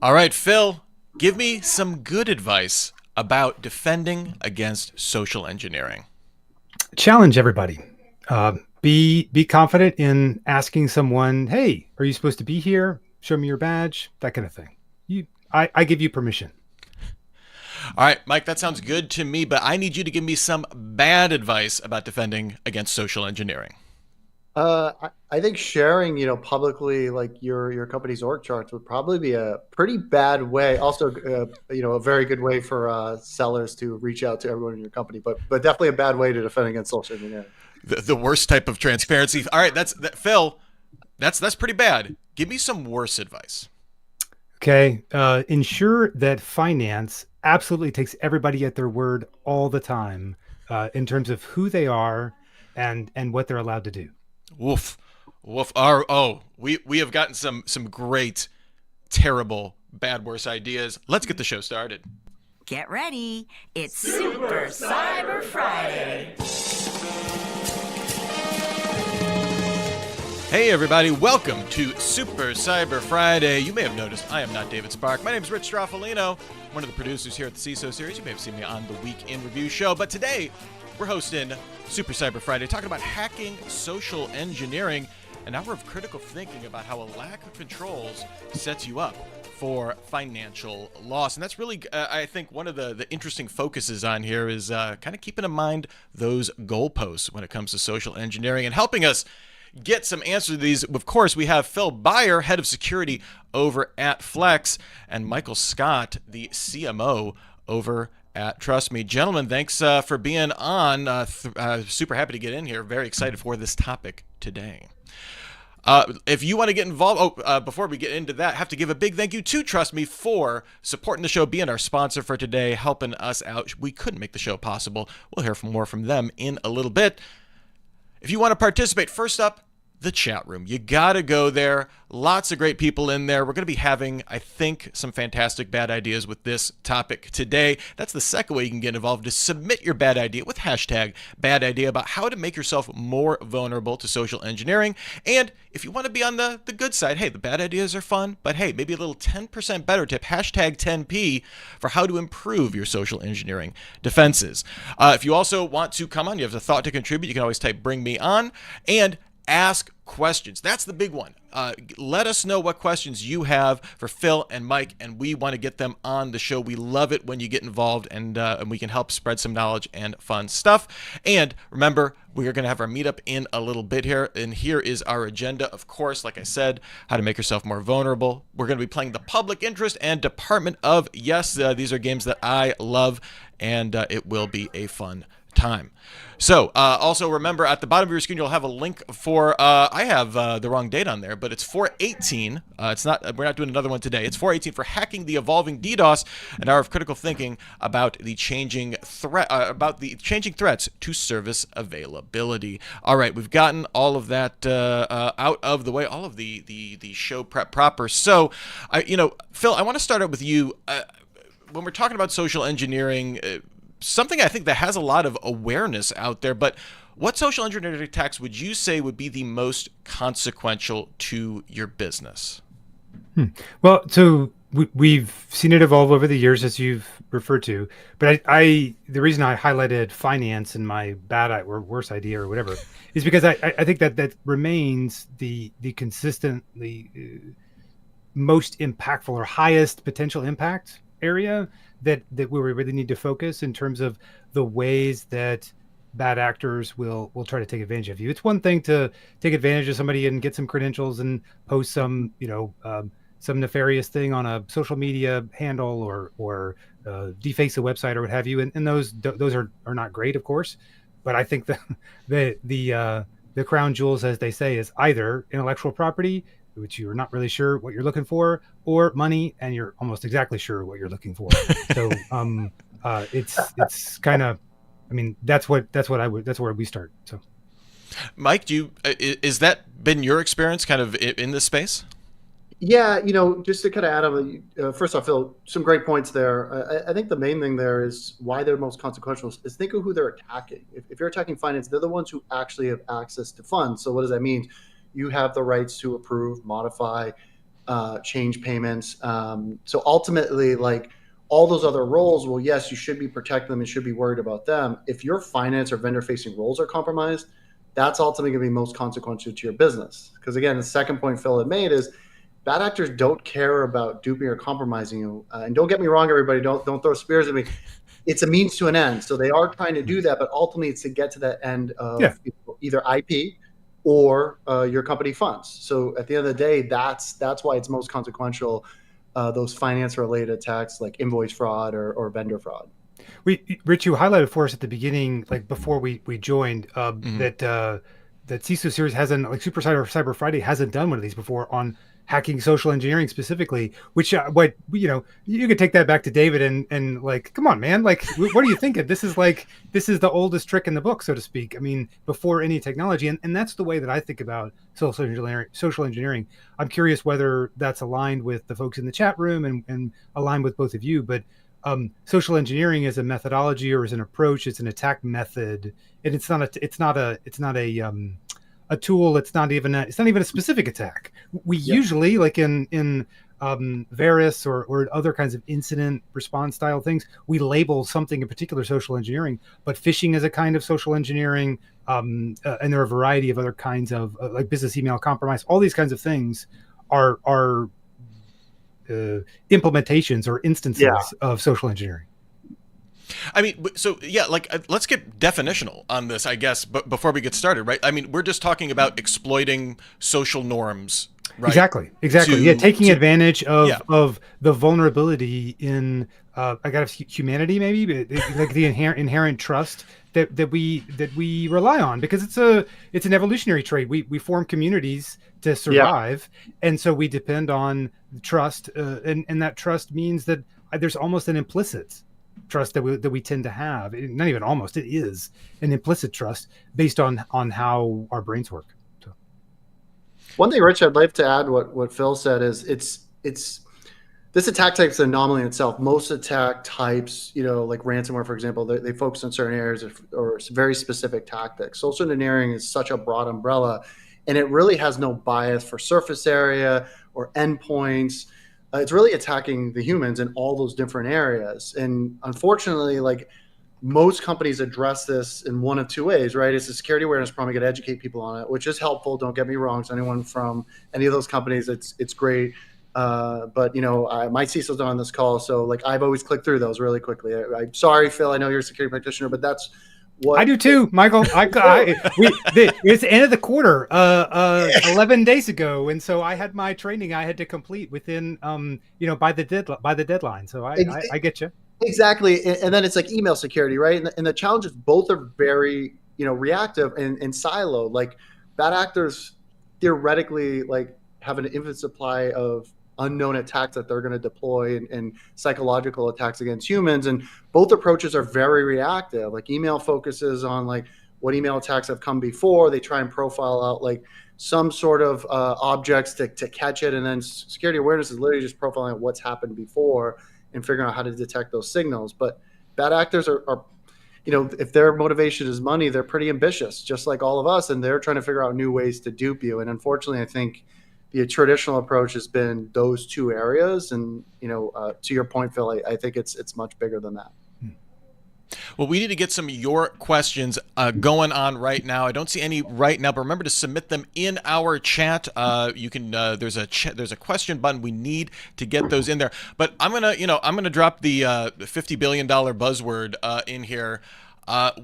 All right, Phil, give me some good advice about defending against social engineering. Challenge everybody. Be confident in asking someone, "Hey, are you supposed to be here? Show me your badge." That kind of thing. I give you permission. All right, Mike, that sounds good to me, but I need you to give me some bad advice about defending against social engineering. I think sharing, publicly like your company's org charts would probably be a pretty bad way. Also, a very good way for sellers to reach out to everyone in your company, but definitely a bad way to defend against social engineering. The worst type of transparency. All right, Phil. That's pretty bad. Give me some worse advice. Okay. Ensure that finance absolutely takes everybody at their word all the time in terms of who they are and what they're allowed to do. Woof, woof. We have gotten some great, terrible, bad, worse ideas. Let's get the show started. Get ready. It's Super Cyber Friday. Hey everybody, welcome to Super Cyber Friday. You may have noticed I am not David Spark. My name is Rich Straffolino, one of the producers here at the CISO series. You may have seen me on the Week in Review show, but today we're hosting Super Cyber Friday, talking about hacking social engineering, an hour of critical thinking about how a lack of controls sets you up for financial loss. And that's really, I think, one of the interesting focuses on here is kind of keeping in mind those goalposts when it comes to social engineering and helping us get some answers to these. Of course, we have Phil Beyer, head of security over at Flex, and Michael Scott, the CMO over at Trust Me. Gentlemen, thanks for being on. Super happy to get in here. Very excited for this topic today. If you want to get involved, before we get into that, I have to give a big thank you to Trust Me for supporting the show, being our sponsor for today, helping us out. We couldn't make the show possible. We'll hear more from them in a little bit. If you want to participate, first up, the chat room. You got to go there. Lots of great people in there. We're going to be having, I think, some fantastic bad ideas with this topic today. That's the second way you can get involved, is submit your bad idea with hashtag bad idea about how to make yourself more vulnerable to social engineering. And if you want to be on the good side, hey, the bad ideas are fun, but hey, maybe a little 10% better tip, hashtag 10P for how to improve your social engineering defenses. If you also want to come on, you have a thought to contribute, you can always type bring me on and ask questions. That's the big one. Let us know what questions you have for Phil and Mike, and we want to get them on the show. We love it when you get involved, and we can help spread some knowledge and fun stuff. And remember, we are going to have our meetup in a little bit here, and here is our agenda. Of course, like I said, how to make yourself more vulnerable. We're going to be playing the Public Interest and Department of Yes. These are games that I love, and it will be a fun time. So also remember, at the bottom of your screen you'll have a link for I have the wrong date on there, but it's 418. It's not, we're not doing another one today. It's 418 for Hacking the Evolving DDoS, an hour of critical thinking about the changing threats to service availability. All right, we've gotten all of that out of the way, all of the show prep proper. So Phil, I want to start out with you. When we're talking about social engineering, something I think that has a lot of awareness out there, but what social engineering attacks would you say would be the most consequential to your business? Well, so we've seen it evolve over the years, as you've referred to. But the reason I highlighted finance in my or worse idea or whatever is because I think that remains the consistently most impactful or highest potential impact area that we really need to focus in terms of the ways that bad actors will try to take advantage of you. It's one thing to take advantage of somebody and get some credentials and post some some nefarious thing on a social media handle or deface a website or what have you, and those are not great, of course. But I think the crown jewels, as they say, is either intellectual property, which you're not really sure what you're looking for, or money, and you're almost exactly sure what you're looking for. So it's kind of, I mean, that's where we start. So, Mike, is that been your experience kind of in this space? Yeah, just to kind of add on, first off, Phil, some great points there. I think the main thing there is why they're most consequential is think of who they're attacking. If you're attacking finance, they're the ones who actually have access to funds. So what does that mean? You have the rights to approve, modify, change payments. So ultimately, like all those other roles, well, yes, you should be protecting them and should be worried about them. If your finance or vendor facing roles are compromised, that's ultimately going to be most consequential to your business. Because again, the second point Phil had made is bad actors don't care about duping or compromising you. And don't get me wrong, everybody, don't throw spears at me. It's a means to an end. So they are trying to do that, but ultimately it's to get to that end of either IP or your company funds. So at the end of the day, that's why it's most consequential, those finance-related attacks like invoice fraud or vendor fraud. Rich, you highlighted for us at the beginning, like before we joined, that CISO series hasn't, like Super Cyber Friday hasn't done one of these before on hacking social engineering specifically, which you could take that back to David and like, come on, man, like what are you thinking? This is the oldest trick in the book, so to speak. I mean, before any technology, and that's the way that I think about social engineering. I'm curious whether that's aligned with the folks in the chat room and aligned with both of you, but social engineering is a methodology or is an approach. It's an attack method, and it's not a tool. It's not even a specific attack. We usually, like in Varus or other kinds of incident response style things, we label something in particular social engineering. But phishing is a kind of social engineering, and there are a variety of other kinds of like business email compromise. All these kinds of things are implementations or instances of social engineering. I mean, so yeah, like let's get definitional on this, I guess, but before we get started, right? I mean, we're just talking about exploiting social norms, right? Exactly. Taking advantage of the vulnerability in humanity, maybe, but like the inherent trust that we rely on, because it's an evolutionary trait. We form communities to survive, and so we depend on trust, and that trust means that there's almost an implicit trust that we tend to have. Not even almost, it is an implicit trust based on how our brains work. So. One thing, Rich, I'd like to add what Phil said is it's this attack type is an anomaly in itself. Most attack types, like ransomware, for example, they focus on certain areas or very specific tactics. Social engineering is such a broad umbrella, and it really has no bias for surface area or endpoints. It's really attacking the humans in all those different areas. And unfortunately, like most companies address this in one of two ways, right? It's a security awareness problem. You got to educate people on it, which is helpful. Don't get me wrong. So anyone from any of those companies, it's great. But my CISO's not on this call, so like I've always clicked through those really quickly. I'm sorry, Phil. I know you're a security practitioner, but that's what I do too, Michael. It's the end of the quarter, 11 days ago, and so I had my training I had to complete within, by the deadline. So I get you. Exactly, and then it's like email security, right? And the challenge is both are very reactive and siloed. Like bad actors theoretically like have an infinite supply of unknown attacks that they're going to deploy and psychological attacks against humans, and both approaches are very reactive. Like email focuses on like what email attacks have come before. They try and profile out like some sort of objects to catch it, and then security awareness is literally just profiling what's happened before and figuring out how to detect those signals. But bad actors are if their motivation is money, they're pretty ambitious, just like all of us, and they're trying to figure out new ways to dupe you. And unfortunately, I think the traditional approach has been those two areas, and to your point, Phil, I think it's much bigger than that. Well, we need to get some of your questions going on right now. I don't see any right now, but remember to submit them in our chat. You can there's a question button. We need to get those in there. But I'm gonna drop the $50 billion buzzword in here.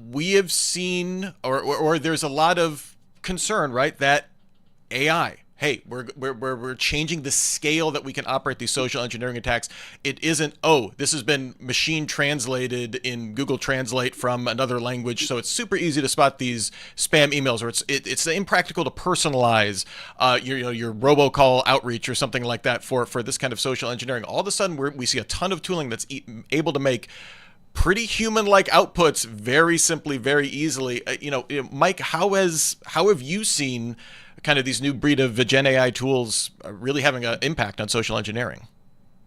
We have seen, or there's a lot of concern, right, that AI. Hey, we're changing the scale that we can operate these social engineering attacks. It isn't, this has been machine translated in Google Translate from another language, so it's super easy to spot these spam emails, or it's impractical to personalize your robocall outreach or something like that for this kind of social engineering. All of a sudden, we see a ton of tooling that's able to make pretty human-like outputs very simply, very easily. Mike, how have you seen kind of these new breed of Gen AI tools really having an impact on social engineering?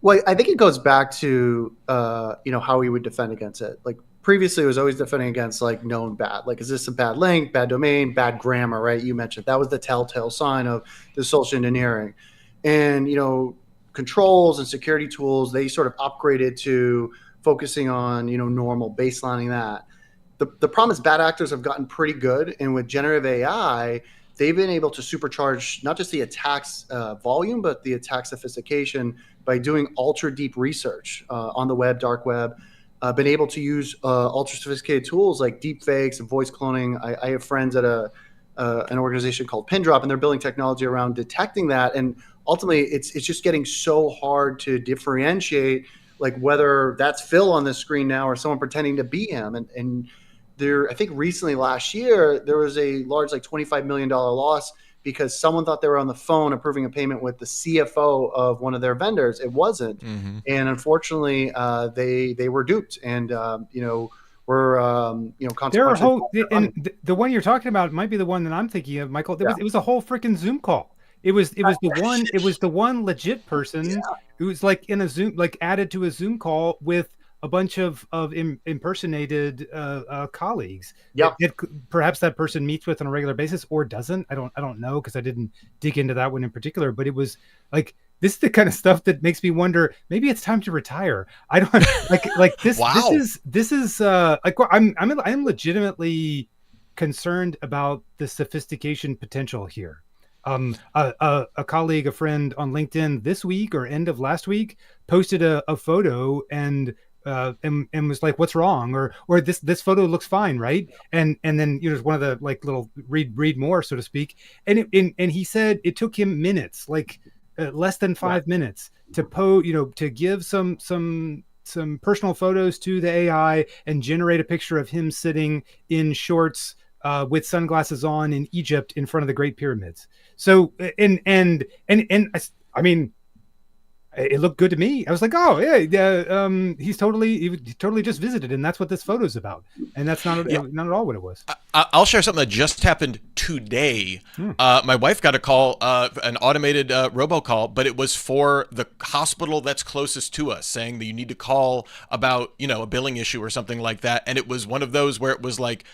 Well, I think it goes back to how we would defend against it. Like previously, it was always defending against like known bad. Like, is this a bad link, bad domain, bad grammar? Right? You mentioned that was the telltale sign of the social engineering. and controls and security tools, they sort of upgraded to focusing on normal baselining that. The problem is bad actors have gotten pretty good, and with generative AI, they've been able to supercharge not just the attacks volume, but the attack sophistication by doing ultra deep research on the web, dark web. Been able to use ultra sophisticated tools like deep fakes and voice cloning. I have friends at an organization called Pindrop, and they're building technology around detecting that. And ultimately, it's just getting so hard to differentiate, like whether that's Phil on the screen now or someone pretending to be him. And there, I think recently last year, there was a large, like $25 million loss because someone thought they were on the phone approving a payment with the CFO of one of their vendors. It wasn't. Mm-hmm. And unfortunately, they were duped. And, were, There are consequently. and the one you're talking about might be the one that I'm thinking of, Michael. It was a whole freaking Zoom call. It was the one legit person who was like in a Zoom, like added to a Zoom call with a bunch of impersonated colleagues. Yep. Perhaps that person meets with on a regular basis or doesn't. I don't know, because I didn't dig into that one in particular. But it was like, this is the kind of stuff that makes me wonder, maybe it's time to retire. I don't like this. Wow. This is like, I'm legitimately concerned about the sophistication potential here. A colleague, a friend on LinkedIn this week or end of last week posted a photo and was like, "What's wrong?" or this photo looks fine, right? And then one of the like little read more, so to speak. And he said it took him minutes, like less than 5 minutes, to give some personal photos to the AI and generate a picture of him sitting in shorts with sunglasses on in Egypt in front of the Great Pyramids. So and I mean, it looked good to me. I was like, oh yeah, he totally just visited, and that's what this photo's about. And that's not at all what it was. I'll share something that just happened today. My wife got a call, an automated robocall, but it was for the hospital that's closest to us, saying that you need to call about a billing issue or something like that. And it was one of those where it was like,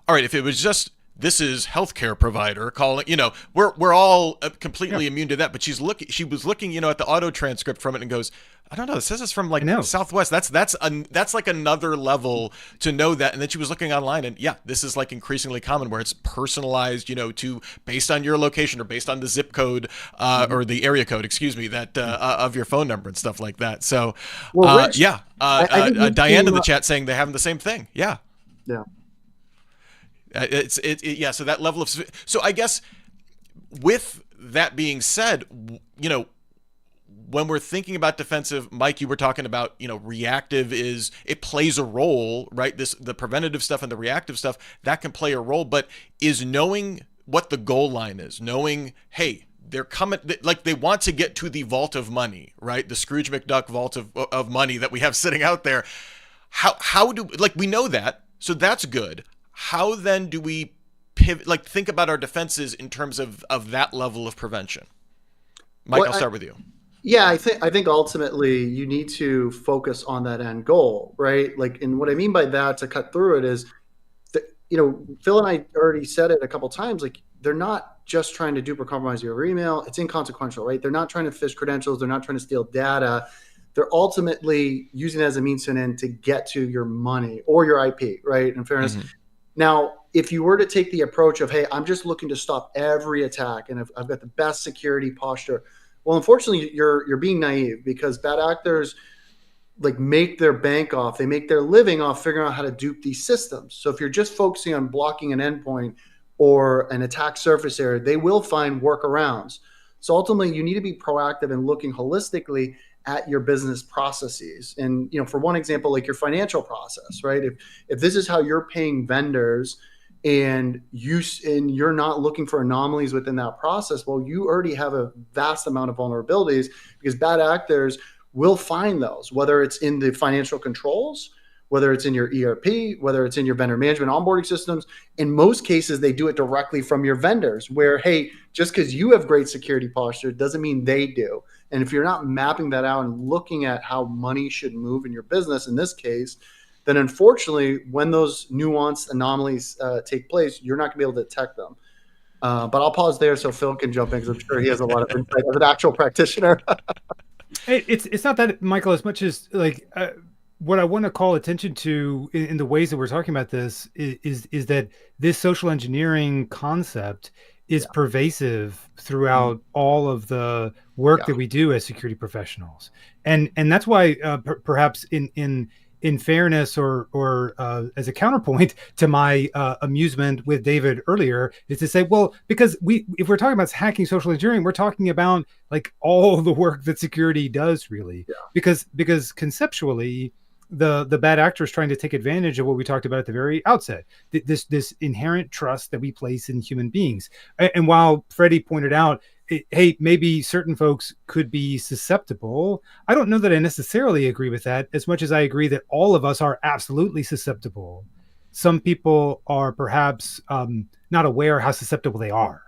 all right, if it was just, this is healthcare provider calling, we're all completely immune to that. But she was looking, at the auto transcript from it and goes, I don't know, it says it's from like Southwest. That's like another level to know that. And then she was looking online, and this is like increasingly common where it's personalized, to based on your location or based on the zip code or the area code, that of your phone number and stuff like that. So, Rich, Diane in the chat saying they're having the same thing. Yeah. So that level of, so I guess with that being said, when we're thinking about defensive, Mike, you were talking about, reactive it plays a role, right? The preventative stuff and the reactive stuff that can play a role, but is knowing what the goal line is, knowing, hey, they're coming, like they want to get to the vault of money, right? The Scrooge McDuck vault of money that we have sitting out there. How do, like, we know that, so that's good. How then do we pivot, like think about our defenses in terms of that level of prevention? Mike, I'll start with you. Yeah, I think ultimately you need to focus on that end goal, right? Like, and what I mean by that, to cut through it, is that, Phil and I already said it a couple times, like they're not just trying to dupe or compromise your email. It's inconsequential, right? They're not trying to phish credentials. They're not trying to steal data. They're ultimately using it as a means to an end to get to your money or your IP, right? In fairness. Mm-hmm. Now, if you were to take the approach of, hey, I'm just looking to stop every attack and I've got the best security posture, well, unfortunately, you're being naive, because bad actors like make their bank off, they make their living off figuring out how to dupe these systems. So if you're just focusing on blocking an endpoint or an attack surface area, they will find workarounds. So ultimately, you need to be proactive and looking holistically at your business processes. And, for one example, like your financial process, right? If this is how you're paying vendors and you're not looking for anomalies within that process, well, you already have a vast amount of vulnerabilities, because bad actors will find those, whether it's in the financial controls, whether it's in your ERP, whether it's in your vendor management onboarding systems. In most cases, they do it directly from your vendors, where, hey, just because you have great security posture doesn't mean they do. And if you're not mapping that out and looking at how money should move in your business, in this case, then unfortunately, when those nuanced anomalies take place, you're not going to be able to detect them. But I'll pause there so Phil can jump in because I'm sure he has a lot of insight as an actual practitioner. It's not that, Michael, as much as like what I want to call attention to in the ways that we're talking about this is that this social engineering concept is pervasive throughout all of the work that we do as security professionals, and that's why perhaps in fairness or as a counterpoint to my amusement with David earlier is to say, well, because if we're talking about hacking social engineering, we're talking about like all the work that security does really, because conceptually the bad actors trying to take advantage of what we talked about at the very outset, this inherent trust that we place in human beings. And while Freddie pointed out, hey, maybe certain folks could be susceptible, I don't know that I necessarily agree with that as much as I agree that all of us are absolutely susceptible. Some people are perhaps not aware how susceptible they are.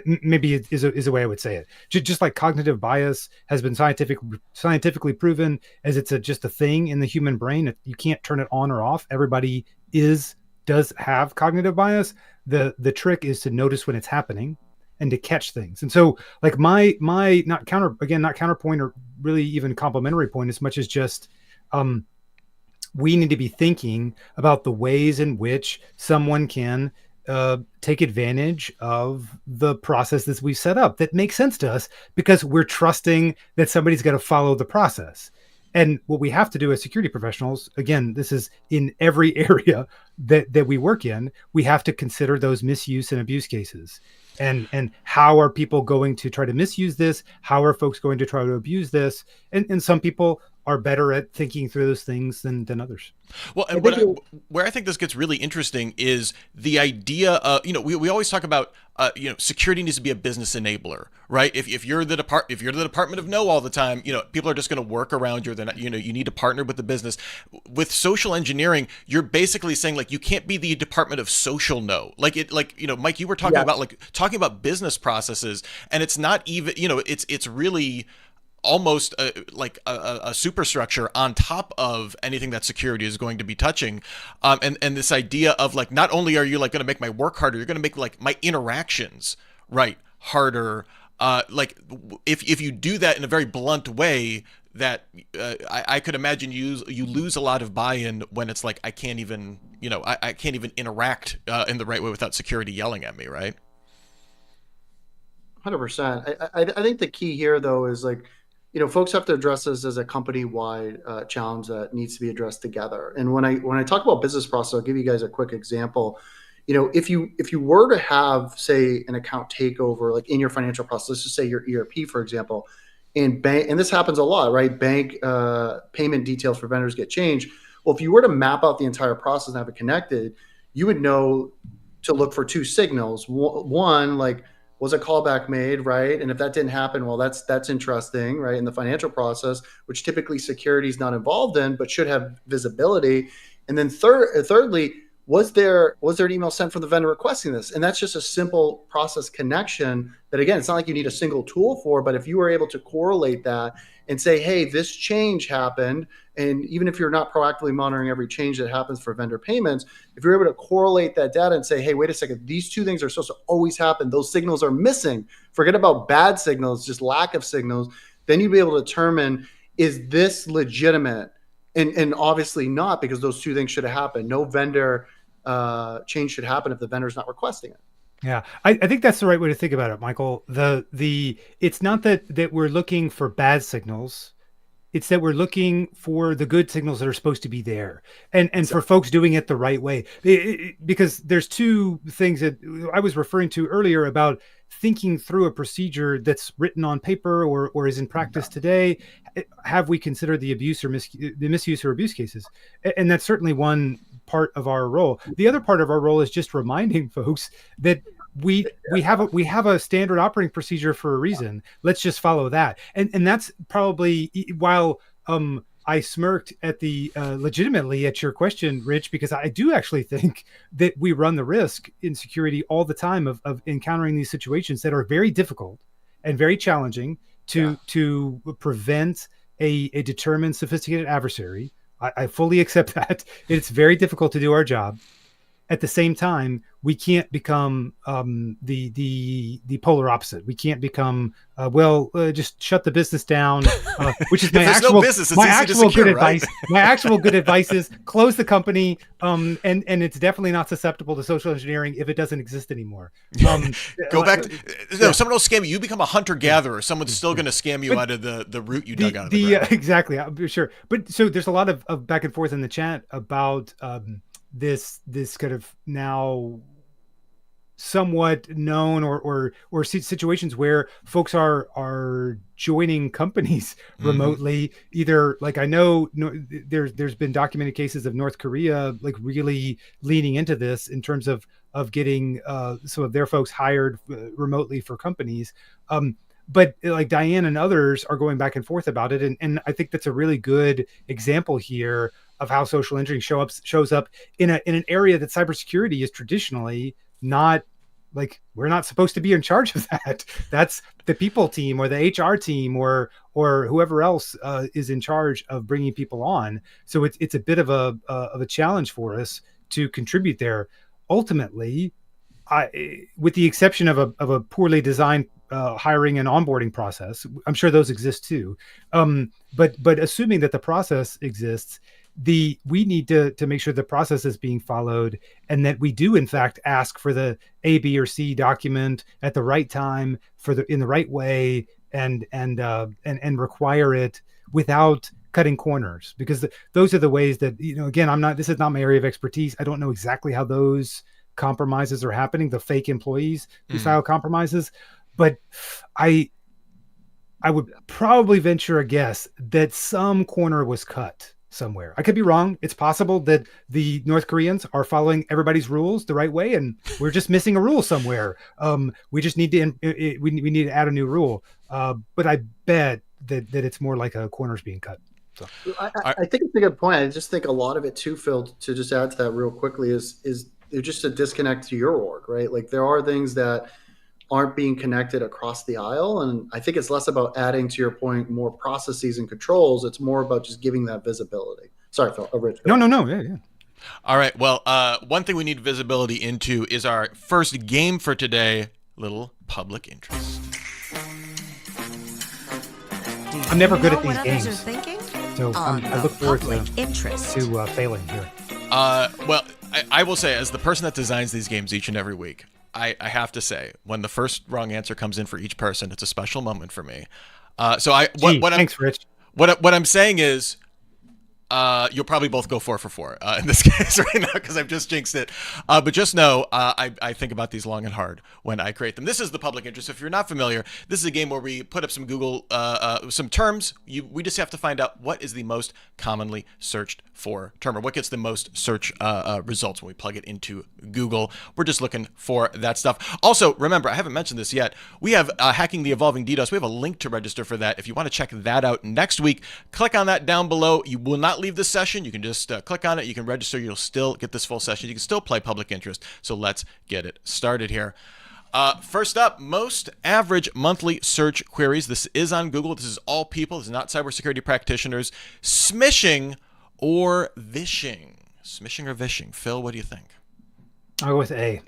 Maybe is a way I would say it. Just like cognitive bias has been scientifically proven as it's just a thing in the human brain. You can't turn it on or off. Everybody does have cognitive bias. The trick is to notice when it's happening and to catch things. And so like my not counterpoint or really even complimentary point as much as just we need to be thinking about the ways in which someone can take advantage of the processes we set up that make sense to us because we're trusting that somebody's going to follow the process. And what we have to do as security professionals, again, this is in every area that we work in, we have to consider those misuse and abuse cases. And how are people going to try to misuse this? How are folks going to try to abuse this? And some people are better at thinking through those things than others. Well, and where I think this gets really interesting is the idea of, we always talk about, security needs to be a business enabler, right? If you're the Department of No all the time, people are just going to work around you. They're not, you need to partner with the business. With social engineering, you're basically saying like, you can't be the Department of Social No. Mike, you were talking about business processes, and it's not even, it's really almost like a superstructure on top of anything that security is going to be touching. And this idea of like, not only are you like going to make my work harder, you're going to make like my interactions harder. If you do that in a very blunt way, that I could imagine you lose a lot of buy-in when it's like, I can't even interact in the right way without security yelling at me. Right. 100%. I think the key here though is like, folks have to address this as a company-wide challenge that needs to be addressed together. And when I talk about business process, I'll give you guys a quick example. If you were to have, say, an account takeover, like in your financial process, let's just say your ERP, for example, and this happens a lot, right? Bank payment details for vendors get changed. Well, if you were to map out the entire process and have it connected, you would know to look for two signals. One, like, was a callback made, right? And if that didn't happen, well, that's interesting, right? In the financial process, which typically security is not involved in, but should have visibility. And then thirdly, was there an email sent from the vendor requesting this? And that's just a simple process connection that, again, it's not like you need a single tool for, but if you were able to correlate that and say, hey, this change happened, and even if you're not proactively monitoring every change that happens for vendor payments, if you're able to correlate that data and say, hey, wait a second, these two things are supposed to always happen, those signals are missing, forget about bad signals, just lack of signals, then you'd be able to determine, is this legitimate? And obviously not, because those two things should have happened. No vendor change should happen if the vendor's not requesting it. Yeah, I think that's the right way to think about it, Michael. It's not that we're looking for bad signals. It's that we're looking for the good signals that are supposed to be there, and for folks doing it the right way. Because there's two things that I was referring to earlier about thinking through a procedure that's written on paper or is in practice today. Have we considered the abuse or the misuse or abuse cases? And that's certainly one part of our role. The other part of our role is just reminding folks that we have a standard operating procedure for a reason. Let's just follow that. And that's probably, while I smirked at legitimately at your question, Rich, because I do actually think that we run the risk in security all the time of encountering these situations that are very difficult and very challenging to prevent a determined, sophisticated adversary. I fully accept that. It's very difficult to do our job. at the same time, we can't become the polar opposite. We can't become just shut the business down, which is my there's actual no business, it's my easy to actual secure, good right? advice. My actual good advice is close the company, and it's definitely not susceptible to social engineering if it doesn't exist anymore. Go back. Someone will scam you. You become a hunter gatherer. Someone's still going to scam you out of the root you dug out of the ground. Exactly, I'm sure. But so there's a lot of back and forth in the chat about this kind of now somewhat known or situations where folks are joining companies remotely. Either like I know there's been documented cases of North Korea like really leaning into this in terms of getting some of their folks hired remotely for companies. But like Diane and others are going back and forth about it, and I think that's a really good example here of how social engineering shows up in an area that cybersecurity is traditionally not. Like, we're not supposed to be in charge of that. That's the people team or the HR team or whoever else is in charge of bringing people on. So it's a bit of a challenge for us to contribute there. Ultimately, with the exception of a poorly designed hiring and onboarding process, I'm sure those exist too. But assuming that the process exists, we need to make sure the process is being followed, and that we do in fact ask for the A, B, or C document at the right time in the right way, and require it without cutting corners, because those are the ways that, again, this is not my area of expertise. I don't know exactly how those compromises are happening, the fake employees who file compromises, but I would probably venture a guess that some corner was cut somewhere. I could be wrong. It's possible that the North Koreans are following everybody's rules the right way, and we're just missing a rule somewhere. We just need to we need to add a new rule. But I bet that it's more like a corner's being cut. So I think it's a good point. I just think a lot of it too, Phil, to just add to that real quickly, is just a disconnect to your org, right? Like, there are things that aren't being connected across the aisle. And I think it's less about adding, to your point, more processes and controls. It's more about just giving that visibility. Sorry, Phil. Rich. No. Yeah. All right. Well, one thing we need visibility into is our first game for today, little public interest. I'm never good at these what games. Others are thinking? So I look forward interest. to failing here. Well, I will say, as the person that designs these games each and every week, I have to say, when the first wrong answer comes in for each person, it's a special moment for me. Thanks, Rich. What I'm saying is, you'll probably both go 4 for 4 in this case right now, because I've just jinxed it. But just know, I think about these long and hard when I create them. This is the public interest. If you're not familiar, this is a game where we put up some Google, some terms. We just have to find out what is the most commonly searched for term, or what gets the most search results when we plug it into Google. We're just looking for that stuff. Also, remember, I haven't mentioned this yet. We have Hacking the Evolving DDoS. We have a link to register for that. If you want to check that out next week, click on that down below. You will not leave this session. You can just click on it. You can register. You'll still get this full session. You can still play public interest. So let's get it started here. First up, most average monthly search queries. This is on Google. This is all people. This is not cybersecurity practitioners. Smishing or vishing? Smishing or vishing? Phil, what do you think? I'll go with A.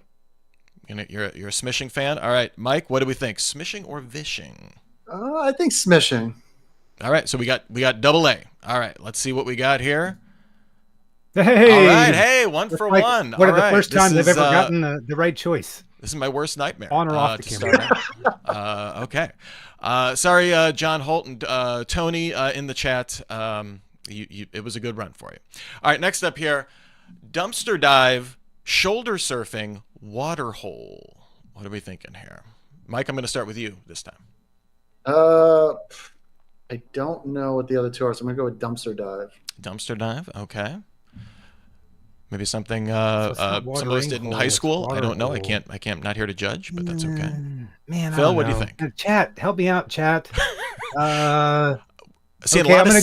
You're a smishing fan? All right, Mike, what do we think? Smishing or vishing? I think smishing. All right, so we got double A. All right, let's see what we got here. Hey! All right, hey, one for one. What are the right, first times I've ever is, gotten the right choice? This is my worst nightmare. On or off the camera. Okay. Sorry, John Holt and Tony in the chat. It was a good run for you. All right, next up here, dumpster dive, shoulder surfing, water hole. What are we thinking here? Mike, I'm going to start with you this time. I don't know what the other two are, so I'm going to go with dumpster dive. Dumpster dive, okay. Maybe something somebody did in high school. I don't know. Hole. I can't. Not here to judge, but that's okay. Man, Phil, what do you think? Chat, help me out, chat. See, okay, I'm gonna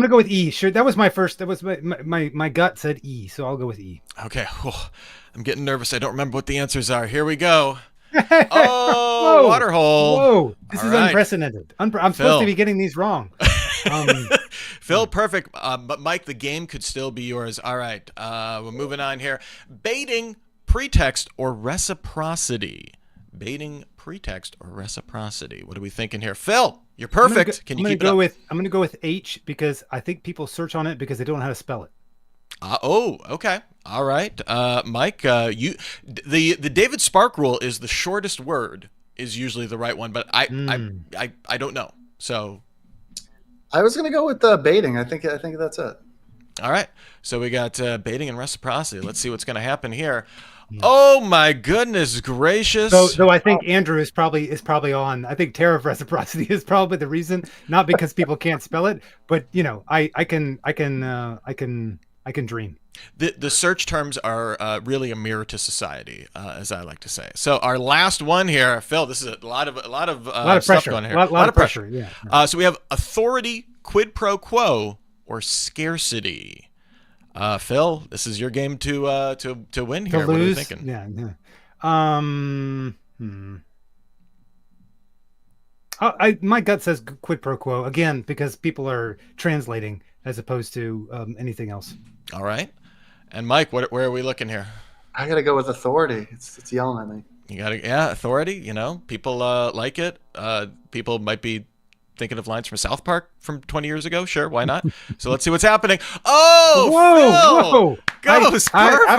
go with E. Sure, that was my first. That was my gut said E, so I'll go with E. Okay, I'm getting nervous. I don't remember what the answers are. Here we go. Whoa, water hole. Whoa, this All is right. unprecedented. I'm supposed to be getting these wrong. Phil, perfect. But Mike, the game could still be yours. All right, we're moving on here. Baiting, pretext, or reciprocity? Baiting, pretext, or reciprocity? What are we thinking here? Phil, you're perfect. Can you keep it up? I'm going to go with H because I think people search on it because they don't know how to spell it. Okay. All right. Mike, the David Spark rule is the shortest word is usually the right one, but I don't know. So I was going to go with baiting. I think that's it. all right. So we got baiting and reciprocity. Let's see what's going to happen here. Oh my goodness gracious! So I think Andrew is probably on. I think tariff reciprocity is probably the reason, not because people can't spell it, but I can dream. The search terms are really a mirror to society, as I like to say. So our last one here, Phil. This is a lot of stuff pressure. going here. A lot of pressure. Yeah. So we have authority, quid pro quo, or scarcity. Phil, this is your game to win here. To lose? What are you thinking? Yeah. My gut says quid pro quo again because people are translating as opposed to anything else. All right. And Mike, where are we looking here? I got to go with authority. It's yelling at me. You got to, authority. People like it. People might be thinking of lines from South Park from 20 years ago. Sure, why not? So let's see what's happening. Oh, whoa! Goes I perfect.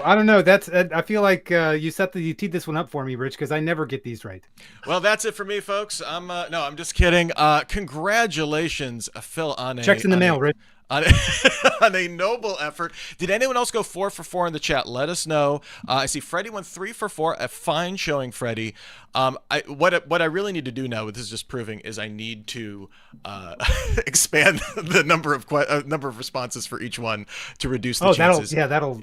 I don't know. That's I feel like you teed this one up for me, Rich, because I never get these right. Well, that's it for me, folks. I'm just kidding. Congratulations, Phil, on checks in the mail, Rich. On a noble effort. Did anyone else go 4 for 4 in the chat? Let us know. I see Freddie went 3 for 4. A fine showing, Freddie. What I really need to do now, this is just proving, is I need to expand the number of responses for each one to reduce the chances. That'll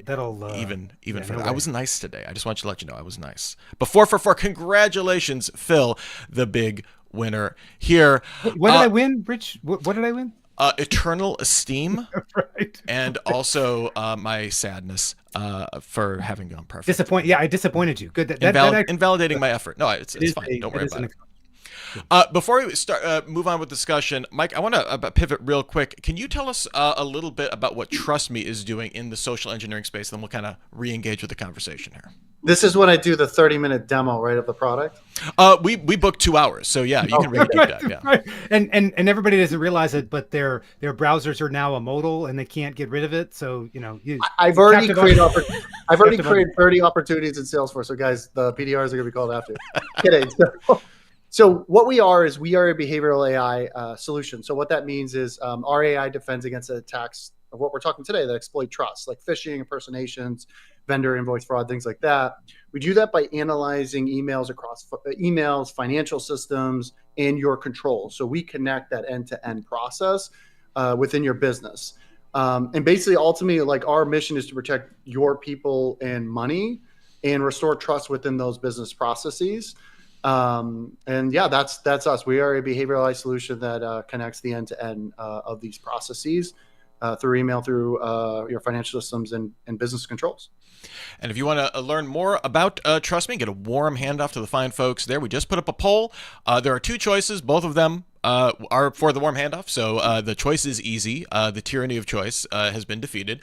even further. No I was nice today. I just want you to let you know I was nice. But 4 for 4. Congratulations, Phil, the big winner here. What did I win, Rich? What did I win? Eternal esteem, right. And also my sadness for having gone perfect. I disappointed you. Good. Invalidating my effort. No, it's fine. Don't worry about it. Before we start, move on with discussion, Mike, I want to pivot real quick. Can you tell us a little bit about what Trust Me is doing in the social engineering space? Then we'll kind of re-engage with the conversation here. This is when I do the 30-minute demo, right, of the product? We booked 2 hours, so yeah, you can really deep dive. Yeah. Right. And everybody doesn't realize it, but their browsers are now a modal, and they can't get rid of it. So I've already created 30 opportunities in Salesforce. So guys, the PDRs are going to be called after. Kidding. So what we are a behavioral AI solution. So what that means is our AI defends against the attacks of what we're talking today that exploit trust, like phishing, impersonations, vendor invoice fraud, things like that. We do that by analyzing emails across emails, financial systems, and your controls. So we connect that end-to-end process within your business. And basically, ultimately, like our mission is to protect your people and money and restore trust within those business processes. And yeah, that's us. We are a behavioral AI solution that connects the end-to-end of these processes through email, through your financial systems and business controls. And if you want to learn more about Trust Me, get a warm handoff to the fine folks there. We just put up a poll. There are 2 choices. Both of them are for the warm handoff. So the choice is easy. The tyranny of choice has been defeated.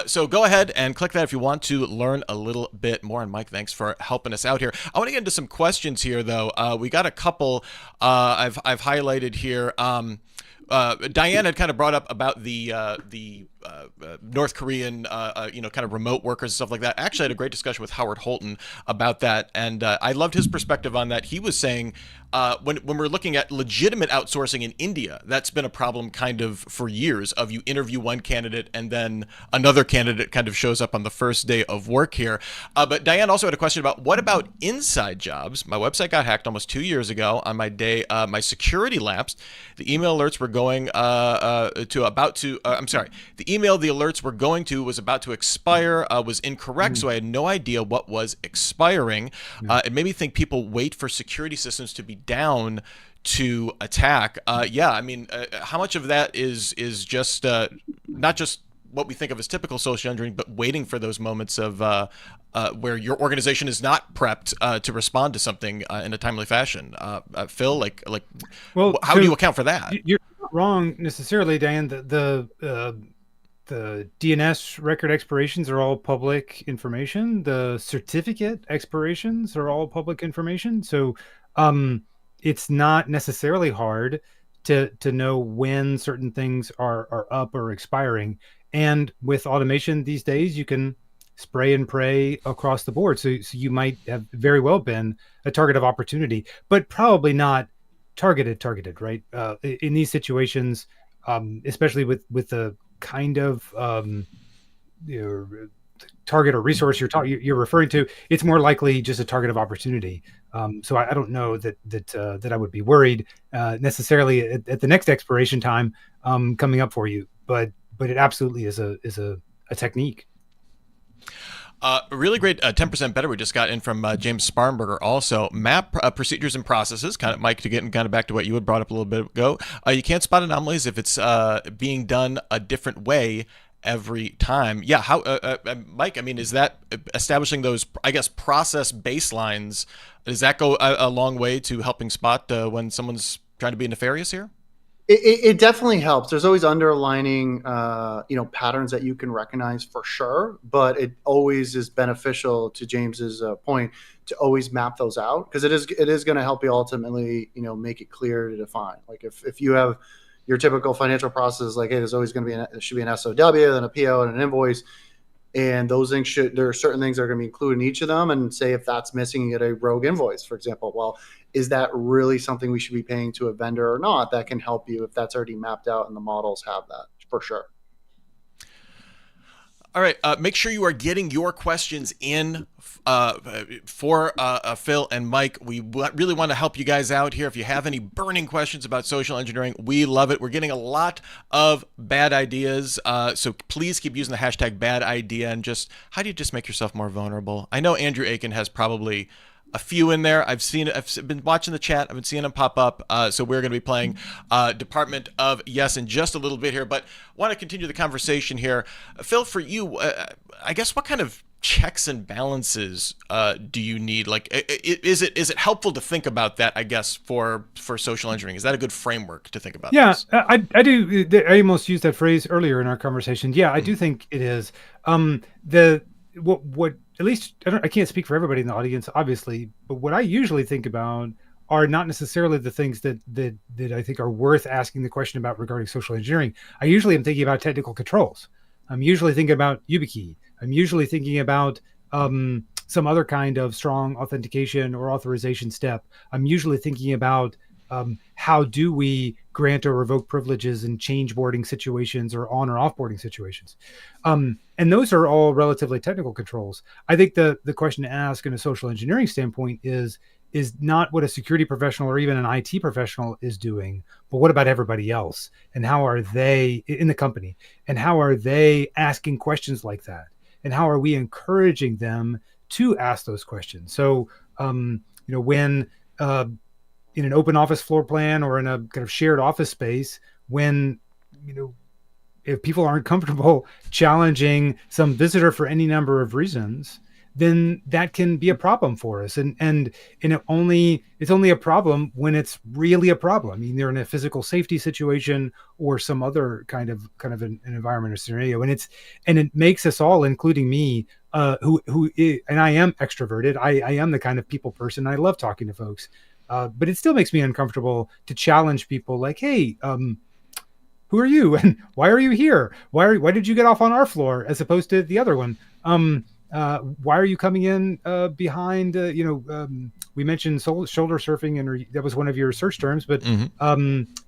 So go ahead and click that if you want to learn a little bit more. And Mike, thanks for helping us out here. I want to get into some questions here, though. We got a couple I've highlighted here. Diane had kind of brought up about the North Korean, kind of remote workers and stuff like that. Actually, I had a great discussion with Howard Holton about that, and I loved his perspective on that. He was saying when we're looking at legitimate outsourcing in India, that's been a problem kind of for years. Of you interview one candidate and then another candidate kind of shows up on the first day of work here. But Diane also had a question about what about inside jobs? My website got hacked almost 2 years ago. On my day, my security lapsed. The email alerts were going the email the alerts were going to was about to expire, was incorrect, so I had no idea what was expiring. It made me think people wait for security systems to be down to attack. How much of that is just not just what we think of as typical social engineering, but waiting for those moments of where your organization is not prepped to respond to something in a timely fashion. Phil, well, how do you account for that? You're not wrong necessarily, Dan. The DNS record expirations are all public information. The certificate expirations are all public information. So it's not necessarily hard to know when certain things are up or expiring. And with automation these days, you can spray and pray across the board. So you might have very well been a target of opportunity, but probably not targeted, right? In these situations, especially with the kind of target or resource you're referring to, it's more likely just a target of opportunity. So I don't know that I would be worried necessarily at the next expiration time coming up for you, but it absolutely is a technique. A really great 10% better we just got in from James Sparrenberger also. Map procedures and processes, kind of, Mike, to get kind of back to what you had brought up a little bit ago. You can't spot anomalies if it's being done a different way every time. Yeah, how, Mike, I mean, is that establishing those, I guess, process baselines, does that go a long way to helping spot when someone's trying to be nefarious here? It definitely helps. There's always underlining, patterns that you can recognize for sure, but it always is beneficial, to James's point, to always map those out, because it is going to help you ultimately, make it clear to define. Like if you have your typical financial process, like, hey, there's always going to be there should be an SOW, then a PO, and an invoice, and those things there are certain things that are going to be included in each of them. And say if that's missing, you get a rogue invoice, for example. Well, is that really something we should be paying to a vendor or not? That can help you if that's already mapped out and the models have that, for sure. All right. Make sure you are getting your questions in for Phil and Mike. We really want to help you guys out here. If you have any burning questions about social engineering, we love it. We're getting a lot of bad ideas. So please keep using the hashtag bad idea. And how do you just make yourself more vulnerable? I know Andrew Aiken has probably a few in there. I've been watching the chat. I've been seeing them pop up. So we're going to be playing Department of Yes in just a little bit here, but want to continue the conversation here. Phil, for you, I guess, what kind of checks and balances do you need? Like, is it helpful to think about that, I guess, for social engineering? Is that a good framework to think about? Yeah, this? I do. I almost used that phrase earlier in our conversation. Yeah, I do think it is. What at least I can't speak for everybody in the audience, obviously, but what I usually think about are not necessarily the things that I think are worth asking the question about regarding social engineering. I usually am thinking about technical controls. I'm usually thinking about YubiKey. I'm usually thinking about some other kind of strong authentication or authorization step. I'm usually thinking about how do we grant or revoke privileges in change boarding situations or on or off boarding situations. And those are all relatively technical controls. I think the question to ask in a social engineering standpoint is not what a security professional or even an IT professional is doing, but what about everybody else? And how are they in the company? And how are they asking questions like that? And how are we encouraging them to ask those questions? So, when in an open office floor plan or in a kind of shared office space, when, if people aren't comfortable challenging some visitor for any number of reasons, then that can be a problem for us. And it's only a problem when it's really a problem, either in a physical safety situation or some other kind of an environment or scenario. And it makes us all, including me, who and I am extroverted. I am the kind of people person. I love talking to folks. But it still makes me uncomfortable to challenge people like, hey, who are you? And why are you here? Why did you get off on our floor as opposed to the other one? Why are you coming in behind, we mentioned shoulder surfing, and that was one of your search terms, but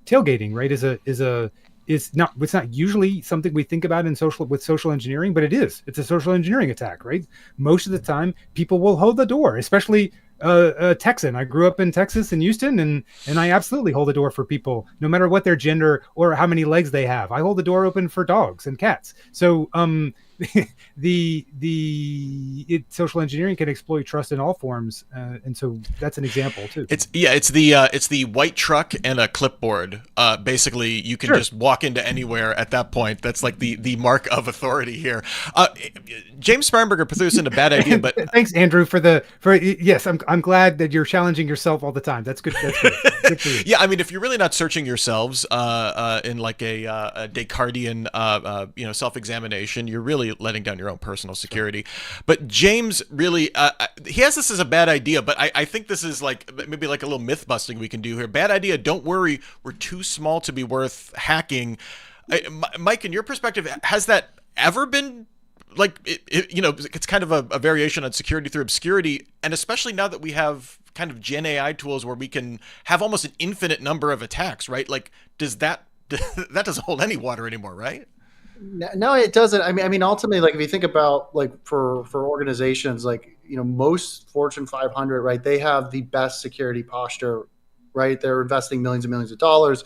tailgating, right, it's not usually something we think about with social engineering, but it's a social engineering attack, right? Most of the time people will hold the door, especially a Texan. I grew up in Texas in Houston, and I absolutely hold the door for people, no matter what their gender or how many legs they have. I hold the door open for dogs and cats. So social engineering can exploit trust in all forms, and so that's an example too. It's the white truck and a clipboard. Basically, you can just walk into anywhere at that point. That's like the mark of authority here. James Sparrenberger threw us in a bad idea, but thanks, Andrew, yes. I'm glad that you're challenging yourself all the time. That's good. That's good. Good for you. Yeah, I mean, if you're really not searching yourselves in like a Descartesian self-examination, you're really letting down your own personal security. But James really he has this as a bad idea, but I think this is like maybe like a little myth busting we can do here. Bad idea. Don't worry, we're too small to be worth hacking. Mike, in your perspective, has that ever been like it's kind of a variation on security through obscurity, and especially now that we have kind of Gen AI tools where we can have almost an infinite number of attacks, right? Like, that doesn't hold any water anymore, right? No, it doesn't. I mean, ultimately, like if you think about like for organizations, like most Fortune 500, right? They have the best security posture, right? They're investing millions and millions of dollars.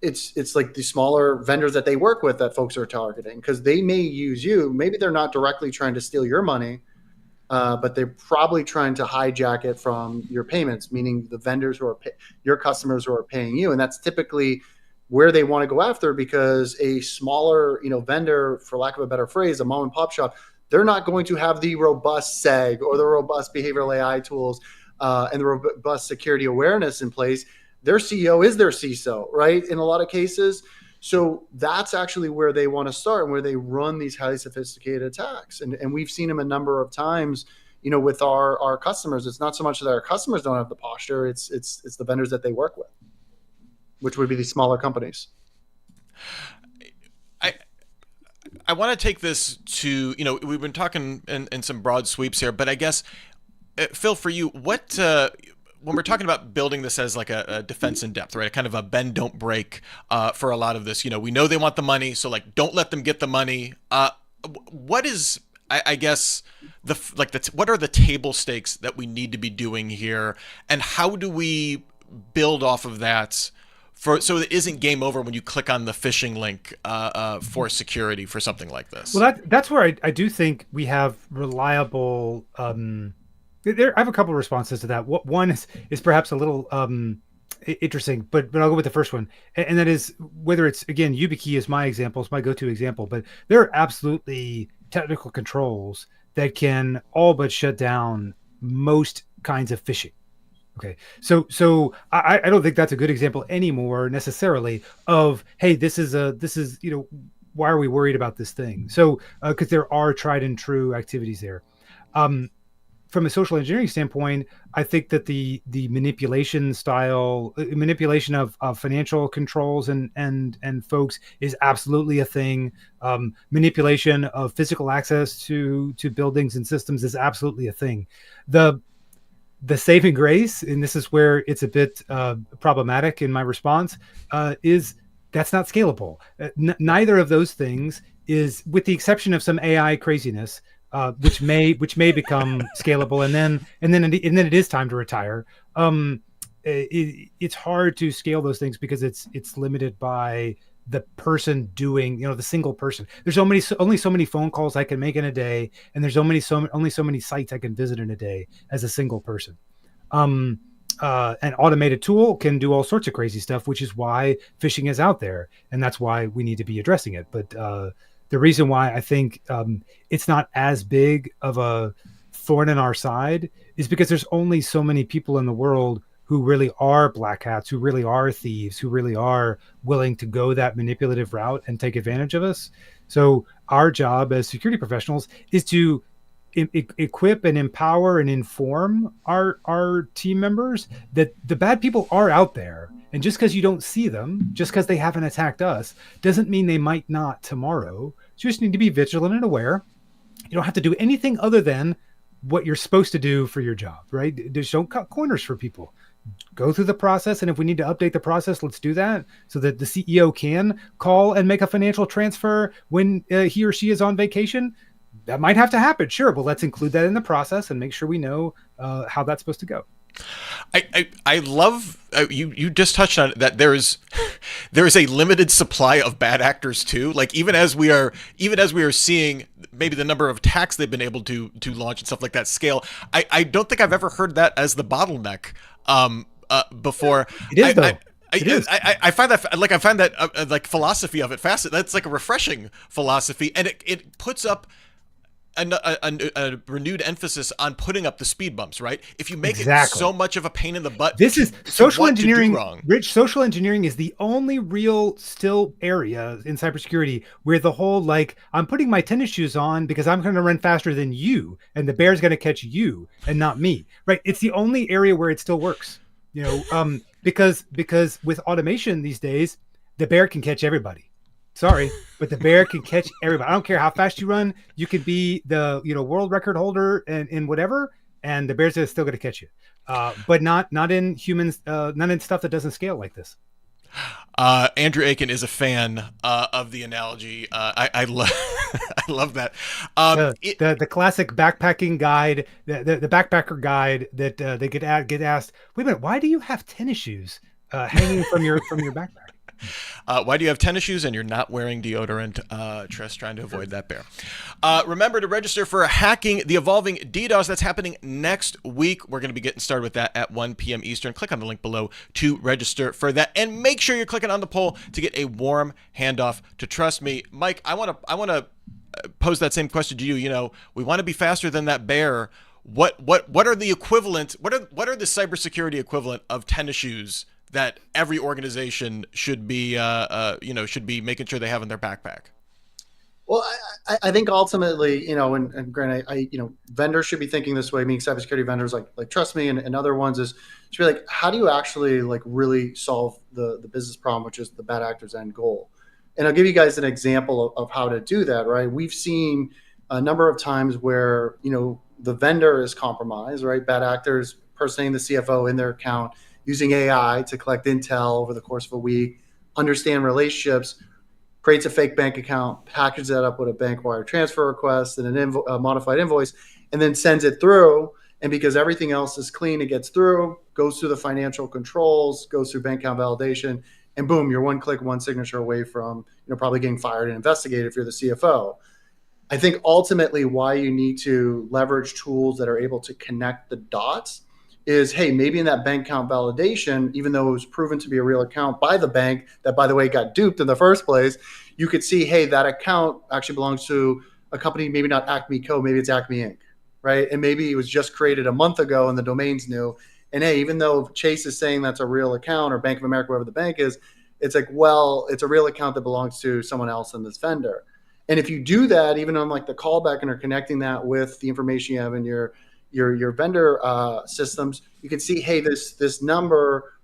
It's like the smaller vendors that they work with that folks are targeting, because they may use you. Maybe they're not directly trying to steal your money, but they're probably trying to hijack it from your payments, meaning the vendors who are your customers who are paying you, and that's typically where they want to go after, because a smaller vendor, for lack of a better phrase, a mom and pop shop, they're not going to have the robust SEG or the robust behavioral AI tools and the robust security awareness in place. Their CEO is their CISO, right? In a lot of cases. So that's actually where they want to start and where they run these highly sophisticated attacks. And we've seen them a number of times, with our customers. It's not so much that our customers don't have the posture, it's the vendors that they work with, which would be the smaller companies. I want to take this to, we've been talking in some broad sweeps here, but I guess, Phil, for you, what, when we're talking about building this as like a defense in depth, right? A kind of a bend, don't break for a lot of this, we know they want the money, so like, don't let them get the money. What is, I guess, what are the table stakes that we need to be doing here? And how do we build off of that so it isn't game over when you click on the phishing link for security for something like this? Well, that's where I do think we have reliable. I have a couple of responses to that. One is perhaps a little interesting, but I'll go with the first one, and that is whether it's, again, YubiKey is my example, it's my go-to example, but there are absolutely technical controls that can all but shut down most kinds of phishing. Okay, so I don't think that's a good example anymore necessarily of, hey, this is why are we worried about this thing? So because there are tried and true activities there. From a social engineering standpoint, I think that the manipulation of financial controls and folks is absolutely a thing. Manipulation of physical access to buildings and systems is absolutely a thing. The saving grace, and this is where it's a bit problematic in my response, is that's not scalable. Neither of those things is, with the exception of some AI craziness, which may become scalable, and then it is time to retire. It's hard to scale those things because it's limited by the person doing, the single person. There's only so many phone calls I can make in a day, and there's only so many sites I can visit in a day as a single person. An automated tool can do all sorts of crazy stuff, which is why phishing is out there, and that's why we need to be addressing it. But the reason why I think it's not as big of a thorn in our side is because there's only so many people in the world who really are black hats, who really are thieves, who really are willing to go that manipulative route and take advantage of us. So our job as security professionals is to equip and empower and inform our team members that the bad people are out there. And just because you don't see them, just because they haven't attacked us, doesn't mean they might not tomorrow. So you just need to be vigilant and aware. You don't have to do anything other than what you're supposed to do for your job, right? Just don't cut corners for people. Go through the process, and if we need to update the process, let's do that so that the CEO can call and make a financial transfer when he or she is on vacation. that might have to happen, sure, but let's include that in the process and make sure we know how that's supposed to go. I love you just touched on it, that there is a limited supply of bad actors too. Like even as we are seeing maybe the number of attacks they've been able to launch and stuff like that scale, I don't think I've ever heard that as the bottleneck before. It is though. I find that like philosophy of it fascinating. That's like a refreshing philosophy, and it puts up a renewed emphasis on putting up the speed bumps, right? If you make it so much of a pain in the butt, this is social engineering. Wrong. Rich, social engineering is the only real still area in cybersecurity where the whole like I'm putting my tennis shoes on because I'm going to run faster than you, and the bear's going to catch you and not me, right? It's the only area where it still works, because with automation these days, the bear can catch everybody. Sorry, but the bear can catch everybody. I don't care how fast you run. You could be the world record holder and in whatever, and the bear's still going to catch you. But not in humans, not in stuff that doesn't scale like this. Andrew Aiken is a fan of the analogy. I love I love that. The classic backpacking guide, the backpacker guide that they get asked. Wait a minute, why do you have tennis shoes hanging from your backpack? Why do you have tennis shoes and you're not wearing deodorant? Tress trying to avoid that bear. Remember to register for Hacking the Evolving DDoS. That's happening next week. We're going to be getting started with that at 1 p.m. Eastern. Click on the link below to register for that. And make sure you're clicking on the poll to get a warm handoff to Trust Me. Mike, I want to pose that same question to you. We want to be faster than that bear. What are the equivalent? What are the cybersecurity equivalent of tennis shoes that every organization should be making sure they have in their backpack? Well, I think ultimately, and granted, vendors should be thinking this way. Meaning cybersecurity vendors like Trust Me and other ones is to be like, how do you actually like really solve the business problem, which is the bad actor's end goal? And I'll give you guys an example of how to do that. Right? We've seen a number of times where the vendor is compromised. Right? Bad actors impersonating the CFO in their account, using AI to collect intel over the course of a week, understand relationships, creates a fake bank account, packages that up with a bank wire transfer request and a modified invoice, and then sends it through. And because everything else is clean, it gets through, goes through the financial controls, goes through bank account validation, and boom, you're one click, one signature away from probably getting fired and investigated if you're the CFO. I think ultimately why you need to leverage tools that are able to connect the dots is, hey, maybe in that bank account validation, even though it was proven to be a real account by the bank that, by the way, got duped in the first place, you could see, hey, that account actually belongs to a company, maybe not Acme Co., maybe it's Acme Inc., right? And maybe it was just created a month ago and the domain's new. And hey, even though Chase is saying that's a real account or Bank of America, whoever the bank is, it's like, well, it's a real account that belongs to someone else in this vendor. And if you do that, even on like the callback and are connecting that with the information you have in your vendor systems, you can see, hey, this number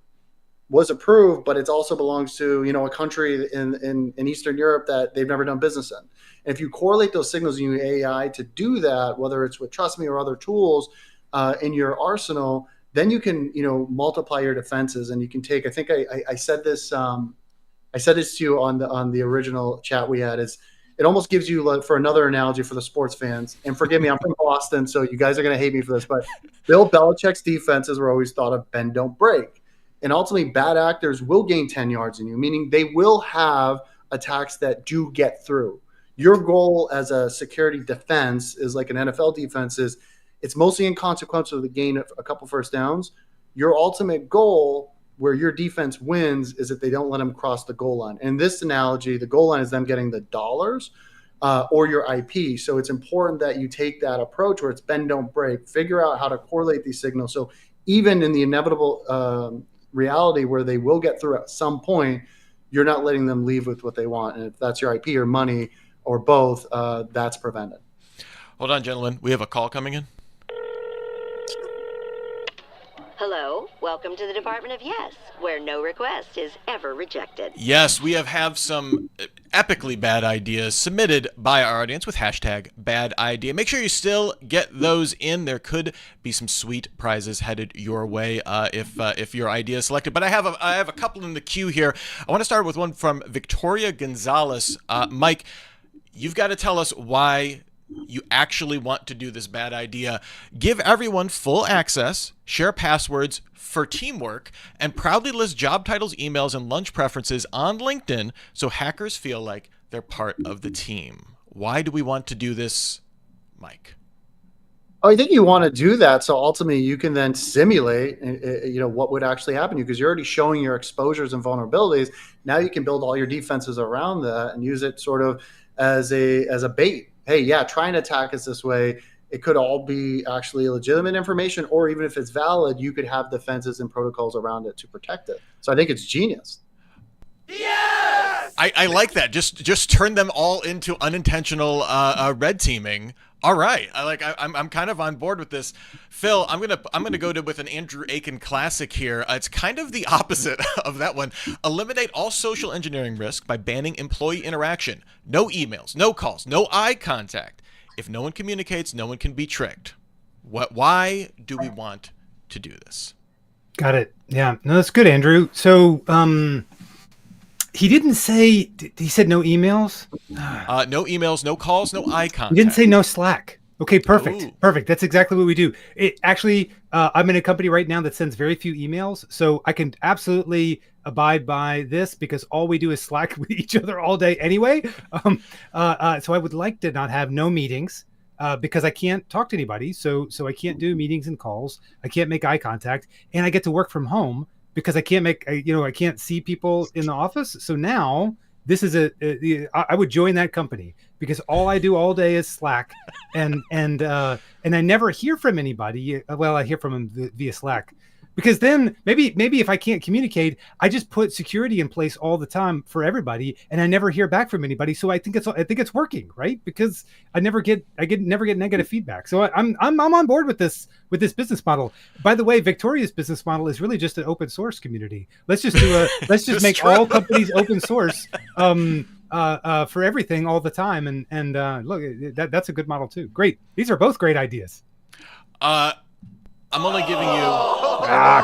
was approved, but it also belongs to a country in Eastern Europe that they've never done business in. And if you correlate those signals and use AI to do that, whether it's with Trust Me or other tools in your arsenal, then you can multiply your defenses. And you can take, I think I said this to you on the original chat we had, is it almost gives you, for another analogy for the sports fans, and forgive me, I'm from Boston, so you guys are going to hate me for this, but Bill Belichick's defenses were always thought of bend, don't break. And ultimately, bad actors will gain 10 yards in you, meaning they will have attacks that do get through. Your goal as a security defense is like an NFL defense is, it's mostly inconsequential to gain a couple first downs. Your ultimate goal, where your defense wins, is that they don't let them cross the goal line. In this analogy, the goal line is them getting the dollars or your IP. So it's important that you take that approach where it's bend, don't break, figure out how to correlate these signals. So even in the inevitable reality where they will get through at some point, you're not letting them leave with what they want. And if that's your IP or money or both, that's prevented. Hold on, gentlemen. We have a call coming in. Hello, welcome to the Department of Yes, where no request is ever rejected. Yes, we have some epically bad ideas submitted by our audience with hashtag bad idea. Make sure you still get those in. There could be some sweet prizes headed your way if your idea is selected. But I have a couple in the queue here. I want to start with one from Victoria Gonzalez. Mike, you've got to tell us why you actually want to do this bad idea, give everyone full access, share passwords for teamwork, and proudly list job titles, emails, and lunch preferences on LinkedIn so hackers feel like they're part of the team. Why do we want to do this, Mike? Oh, I think you want to do that so ultimately you can then simulate, what would actually happen to you, because you're already showing your exposures and vulnerabilities. Now you can build all your defenses around that and use it sort of as a bait. Hey, yeah, try and attack us this way. It could all be actually legitimate information, or even if it's valid, you could have defenses and protocols around it to protect it. So I think it's genius. Yes! I like that. Just turn them all into unintentional red teaming. All right, I'm kind of on board with this, Phil. I'm gonna go with an Andrew Aiken classic here. It's kind of the opposite of that one. Eliminate all social engineering risk by banning employee interaction. No emails, no calls, no eye contact. If no one communicates, no one can be tricked. Why do we want to do this? Got it. Yeah, no, that's good, Andrew. So, he didn't say. He said no emails. No emails, no calls, no eye contact. He didn't say no Slack. Okay, perfect. Ooh. Perfect. That's exactly what we do. It actually, I'm in a company right now that sends very few emails, so I can absolutely abide by this because all we do is Slack with each other all day anyway. So I would like to not have no meetings because I can't talk to anybody. So I can't do meetings and calls. I can't make eye contact, and I get to work from home because I can't see people in the office. So now this is I would join that company because all I do all day is Slack, and I never hear from anybody. Well, I hear from them via Slack, because then maybe if I can't communicate, I just put security in place all the time for everybody, and I never hear back from anybody. So I think it's working, right? Because I never get negative feedback. So I'm on board with this business model. By the way, Victoria's business model is really just an open source community. Let's just make all companies open source for everything all the time. And look, that's a good model too. Great. These are both great ideas. I'm only giving you.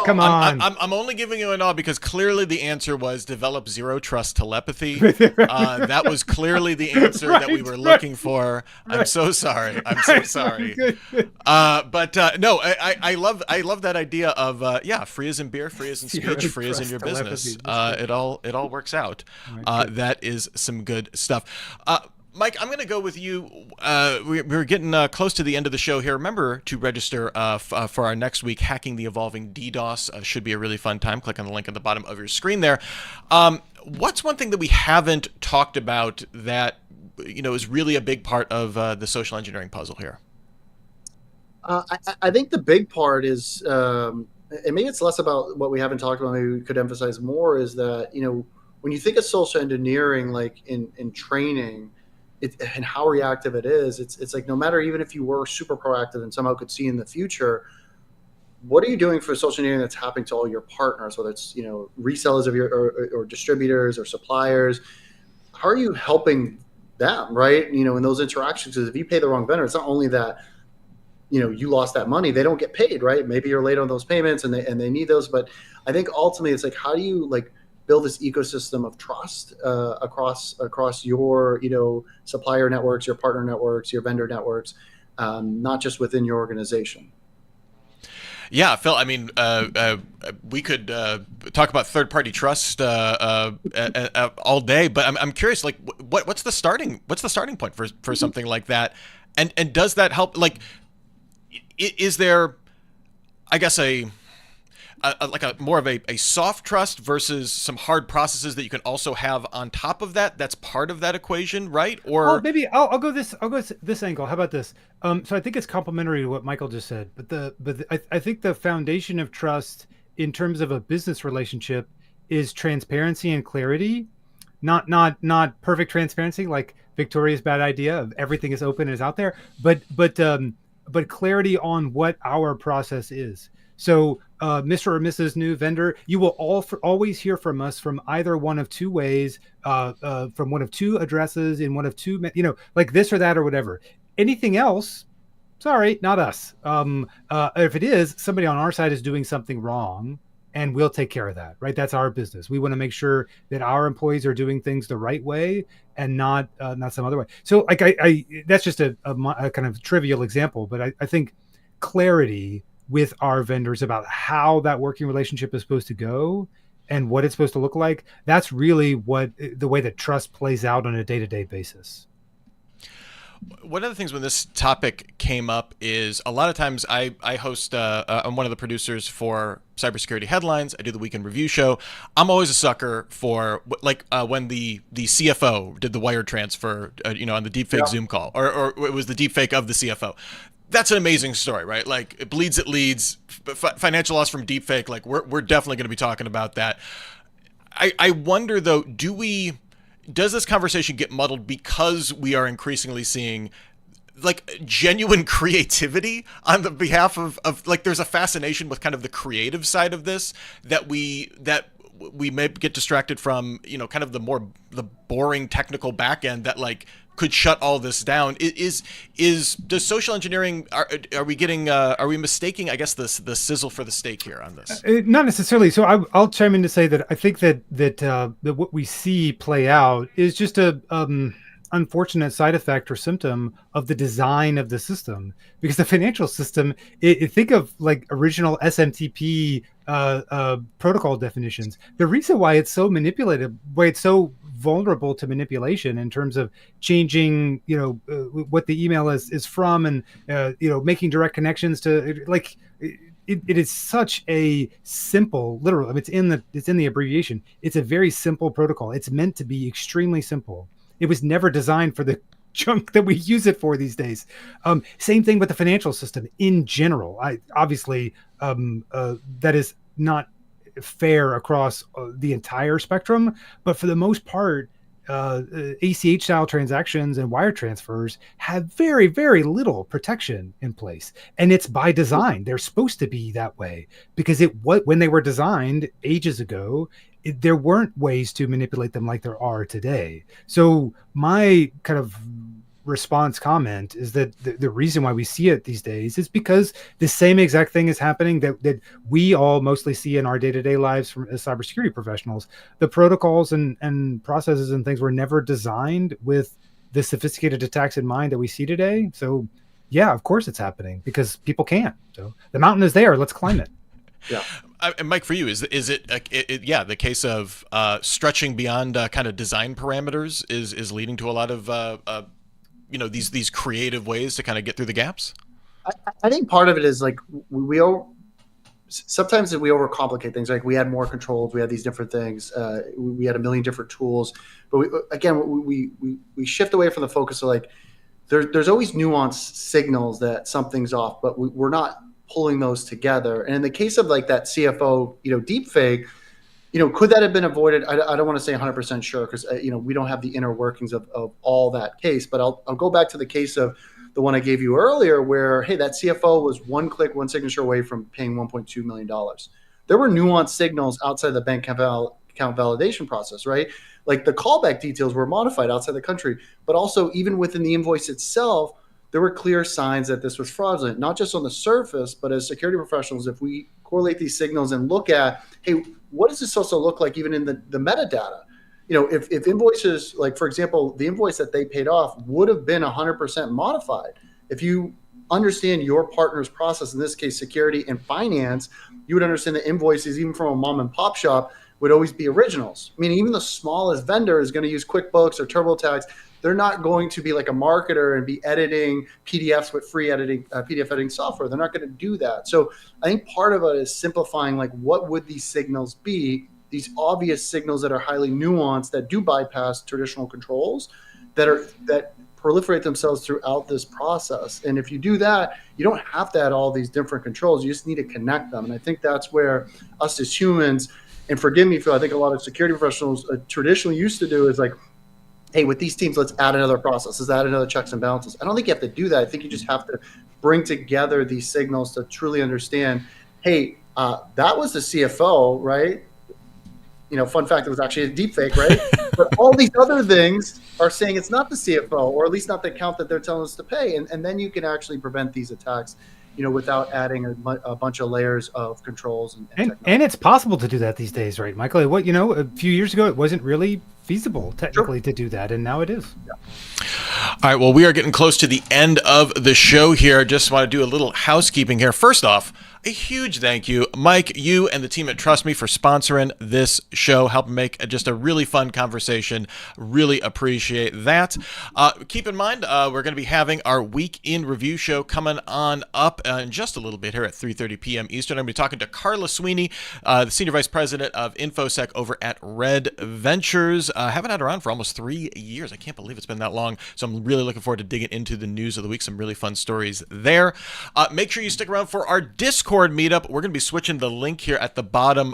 Come on. I'm only giving you a nod because clearly the answer was develop zero trust telepathy. That was clearly the answer that we were looking for. I'm so sorry. I'm so sorry. But no, I love that idea of free as in beer, free as in speech, free as in your business. It all works out. That is some good stuff. Mike, I'm going to go with you. We're getting close to the end of the show here. Remember to register for our next week, Hacking the Evolving DDoS. Should be a really fun time. Click on the link at the bottom of your screen there. What's one thing that we haven't talked about that is really a big part of the social engineering puzzle here? I think the big part is, and maybe it's less about what we haven't talked about, maybe we could emphasize more, is that, when you think of social engineering, like in training, and how reactive it is, it's like, no matter, even if you were super proactive and somehow could see in the future, what are you doing for social engineering that's happening to all your partners, whether it's resellers of your or distributors or suppliers? How are you helping them, right? In those interactions, because if you pay the wrong vendor, it's not only that you lost that money, they don't get paid, right? Maybe you're late on those payments and they need those. But I think ultimately it's like, how do you build this ecosystem of trust across your supplier networks, your partner networks, your vendor networks, not just within your organization. Yeah, Phil. I mean, we could talk about third-party trust all day, but I'm curious. Like, what's the starting point for something like that? And does that help? Like, is there, I guess, a more of a soft trust versus some hard processes that you can also have on top of that? That's part of that equation, right? Or maybe I'll go this angle. How about this? So I think it's complementary to what Michael just said, but I think the foundation of trust in terms of a business relationship is transparency and clarity, not perfect transparency like Victoria's bad idea of everything is open and is out there, but clarity on what our process is. So, Mr. or Mrs. New vendor, you will always hear from us from either one of two ways, from one of two addresses in one of two, like this or that or whatever. Anything else, sorry, not us. If it is, somebody on our side is doing something wrong, and we'll take care of that, right? That's our business. We want to make sure that our employees are doing things the right way and not some other way. So like I that's just a kind of trivial example, but I think clarity with our vendors about how that working relationship is supposed to go and what it's supposed to look like, that's really what the way that trust plays out on a day-to-day basis. One of the things when this topic came up is a lot of times I host, I'm one of the producers for Cybersecurity Headlines. I do the Weekend Review show. I'm always a sucker for when the CFO did the wire transfer, on the deepfake Zoom call, or it was the deepfake of the CFO. That's an amazing story, right? Like it bleeds, it leads. Financial loss from deepfake. Like we're definitely going to be talking about that. I wonder though, does this conversation get muddled because we are increasingly seeing like genuine creativity on the behalf of like there's a fascination with kind of the creative side of this that we may get distracted from, kind of the boring technical back end that like could shut all this down. Does social engineering, are we mistaking, I guess, the sizzle for the steak here on this? Not necessarily. So I'll chime in to say that I think that what we see play out is just a unfortunate side effect or symptom of the design of the system, because the financial system, think of like original SMTP protocol definitions. The reason why it's so manipulated, why it's so vulnerable to manipulation in terms of changing, what the email is from, and making direct connections to like. It is such a simple, literal. I mean, it's in the abbreviation. It's a very simple protocol. It's meant to be extremely simple. It was never designed for the junk that we use it for these days. Same thing with the financial system in general. Obviously that is not fair across the entire spectrum, but for the most part, ACH style transactions and wire transfers have very, very little protection in place, and it's by design. They're supposed to be that way because when they were designed ages ago, there weren't ways to manipulate them like there are today. So my kind of response comment is that the reason why we see it these days is because the same exact thing is happening that we all mostly see in our day-to-day lives as cybersecurity professionals. The protocols and processes and things were never designed with the sophisticated attacks in mind that we see today. So yeah, of course it's happening because people can't. So the mountain is there. Let's climb it. Yeah. And Mike, for you, is it the case of stretching beyond kind of design parameters is leading to a lot of these creative ways to kind of get through the gaps? I think part of it is like sometimes we overcomplicate things. Like we had more controls, we had these different things, we had a million different tools, but we shift away from the focus of like there's always nuanced signals that something's off, but we're not pulling those together. And in the case of like that CFO, deepfake, could that have been avoided? I don't want to say 100% sure because, we don't have the inner workings of all that case. But I'll go back to the case of the one I gave you earlier where, hey, that CFO was one click, one signature away from paying $1.2 million. There were nuanced signals outside the bank account validation process, right? Like the callback details were modified outside the country. But also even within the invoice itself, there were clear signs that this was fraudulent, not just on the surface, but as security professionals, if we correlate these signals and look at, hey, what does this also look like even in the metadata? If invoices, like for example, the invoice that they paid off would have been 100% modified. If you understand your partner's process, in this case, security and finance, you would understand that invoices, even from a mom and pop shop, would always be originals. Meaning even the smallest vendor is going to use QuickBooks or TurboTax. They're not going to be like a marketer and be editing PDFs with free PDF editing software. They're not going to do that. So I think part of it is simplifying, like what would these signals be? These obvious signals that are highly nuanced that do bypass traditional controls that proliferate themselves throughout this process. And if you do that, you don't have to add all these different controls. You just need to connect them. And I think that's where us as humans, and forgive me, Phil, I think a lot of security professionals traditionally used to do is like, hey, with these teams, let's add another process. Let's add another checks and balances. I don't think you have to do that. I think you just have to bring together these signals to truly understand, hey, that was the CFO, right? Fun fact, it was actually a deep fake, right? But all these other things are saying it's not the CFO, or at least not the account that they're telling us to pay. And then you can actually prevent these attacks without adding a bunch of layers of controls and And technology. it's possible to do that these days, right, Michael? What a few years ago, it wasn't really feasible technically to do that, and now it is. All right, well, we are getting close to the end of the show here. Just want to do a little housekeeping here. First off, a huge thank you, Mike, you and the team at Trust Me for sponsoring this show, helping make just a really fun conversation. Really appreciate that. Keep in mind, we're going to be having our Week in Review show coming on up in just a little bit here at 3:30 p.m. Eastern. I'm going to be talking to Carla Sweeney, the Senior Vice President of InfoSec over at Red Ventures. Haven't had her on for almost 3 years. I can't believe it's been that long. So I'm really looking forward to digging into the news of the week. Some really fun stories there. Make sure you stick around for our Discord meetup. We're going to be switching the link here at the bottom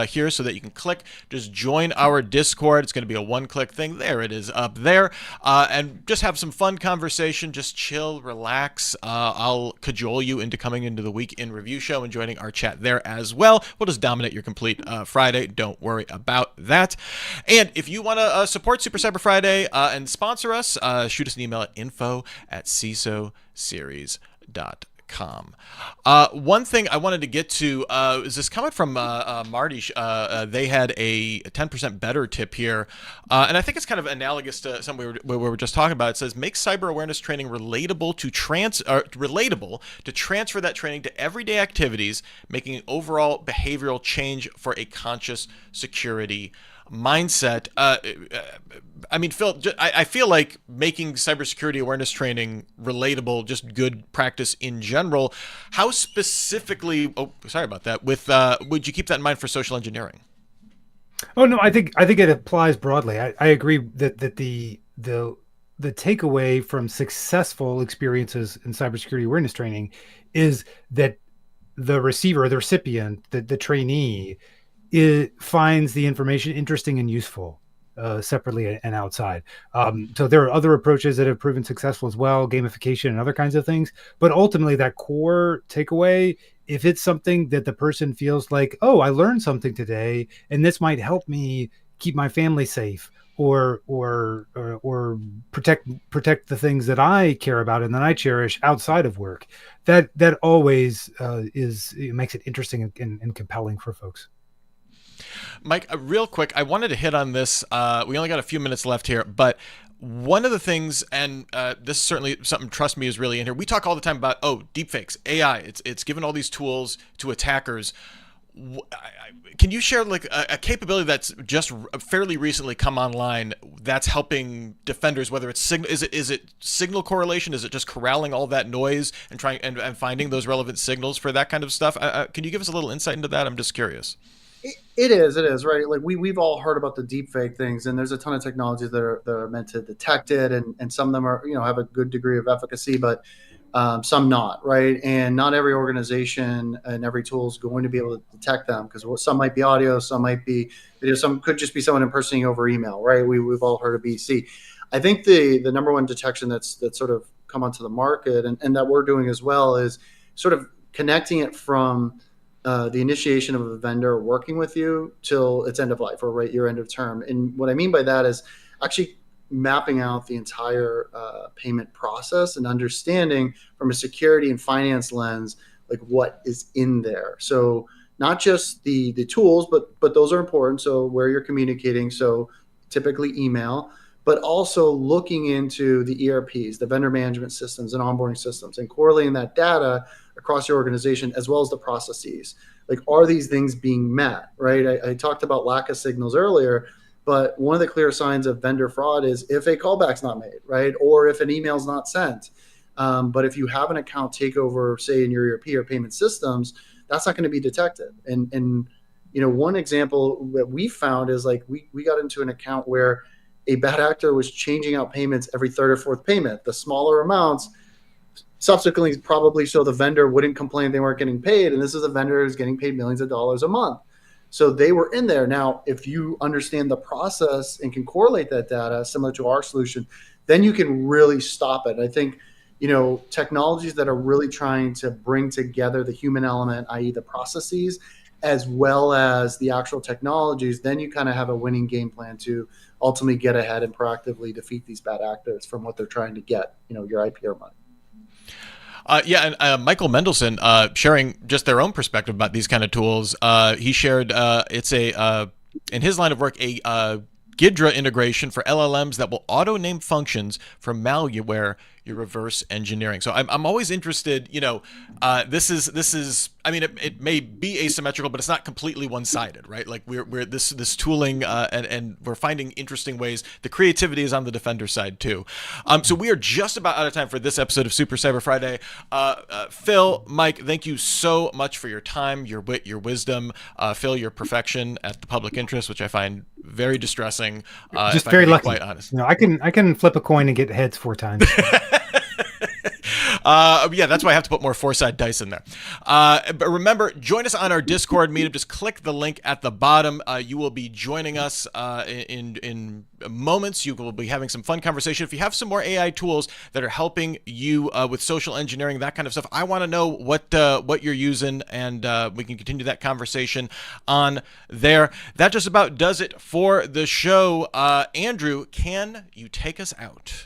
here so that you can click, just join our Discord. It's going to be a one-click thing. There it is up there. And just have some fun conversation. Just chill, relax. I'll cajole you into coming into the Week in Review show and joining our chat there as well. We'll just dominate your complete Friday. Don't worry about that. And if you want to support Super Cyber Friday and sponsor us, shoot us an email at info@cisoseries.com. One thing I wanted to get to is this comment from Marty. They had a 10% better tip here, and I think it's kind of analogous to something we were just talking about. It says, make cyber awareness training relatable to transfer that training to everyday activities, making an overall behavioral change for a conscious security mindset. I mean, Phil, I feel like making cybersecurity awareness training relatable, just good practice in general. How specifically? Oh, sorry about that. Would you keep that in mind for social engineering? Oh no, I think it applies broadly. I agree that the takeaway from successful experiences in cybersecurity awareness training is that the receiver, the recipient, the trainee, it finds the information interesting and useful, separately and outside. So there are other approaches that have proven successful as well, gamification and other kinds of things. But ultimately, that core takeaway, if it's something that the person feels like, oh, I learned something today, and this might help me keep my family safe, or protect the things that I care about and that I cherish outside of work, that always it makes it interesting and compelling for folks. Mike, real quick, I wanted to hit on this. We only got a few minutes left here, but one of the things, and this is certainly something Trust Me is really in here. We talk all the time about, deepfakes, AI. It's given all these tools to attackers. Can you share like a capability that's just fairly recently come online that's helping defenders? Whether it's signal, is it signal correlation? Is it just corralling all that noise and trying and finding those relevant signals for that kind of stuff? Can you give us a little insight into that? I'm just curious. It is, right? Like we've all heard about the deepfake things, and there's a ton of technologies that are meant to detect it, and some of them are, have a good degree of efficacy, but some not, right? And not every organization and every tool is going to be able to detect them, because some might be audio, some might be video, some could just be someone impersonating over email, right? We've all heard of BC. I think the number one detection that's sort of come onto the market and that we're doing as well is sort of connecting it from the initiation of a vendor working with you till its end of life, or right your end of term. And what I mean by that is actually mapping out the entire payment process and understanding from a security and finance lens, like what is in there. So not just the tools, but those are important. So where you're communicating, so typically email, but also looking into the ERPs, the vendor management systems and onboarding systems, and correlating that data across your organization, as well as the processes. Like, are these things being met, right? I talked about lack of signals earlier, but one of the clear signs of vendor fraud is if a callback's not made, right? Or if an email's not sent. But if you have an account takeover, say in your ERP or payment systems, that's not going to be detected. And one example that we found is like we got into an account where a bad actor was changing out payments every third or fourth payment. The smaller amounts subsequently probably so the vendor wouldn't complain they weren't getting paid. And this is a vendor who's getting paid millions of dollars a month. So they were in there. Now, if you understand the process and can correlate that data similar to our solution, then you can really stop it. I think, technologies that are really trying to bring together the human element, i.e. the processes, as well as the actual technologies, then you kind of have a winning game plan to ultimately get ahead and proactively defeat these bad actors from what they're trying to get, your IP or money. Yeah, and Michael Mendelson sharing just their own perspective about these kind of tools. He shared it's in his line of work, a Ghidra integration for LLMs that will auto-name functions for malware you're reverse engineering. So I'm always interested, this is I mean, it may be asymmetrical, but it's not completely one-sided, right? Like we're this tooling and we're finding interesting ways. The creativity is on the defender side too. So we are just about out of time for this episode of Super Cyber Friday. Phil, Mike, thank you so much for your time, your wit, your wisdom. Phil, your perfection at the public interest, which I find very distressing. Just very lucky. Quite honest. I can flip a coin and get heads 4 times. Yeah, that's why I have to put more 4-side dice in there. But remember, join us on our Discord meetup. Just click the link at the bottom. You will be joining us in moments. You will be having some fun conversation. If you have some more AI tools that are helping you with social engineering, that kind of stuff, I want to know what you're using, and we can continue that conversation on there. That just about does it for the show. Andrew, can you take us out?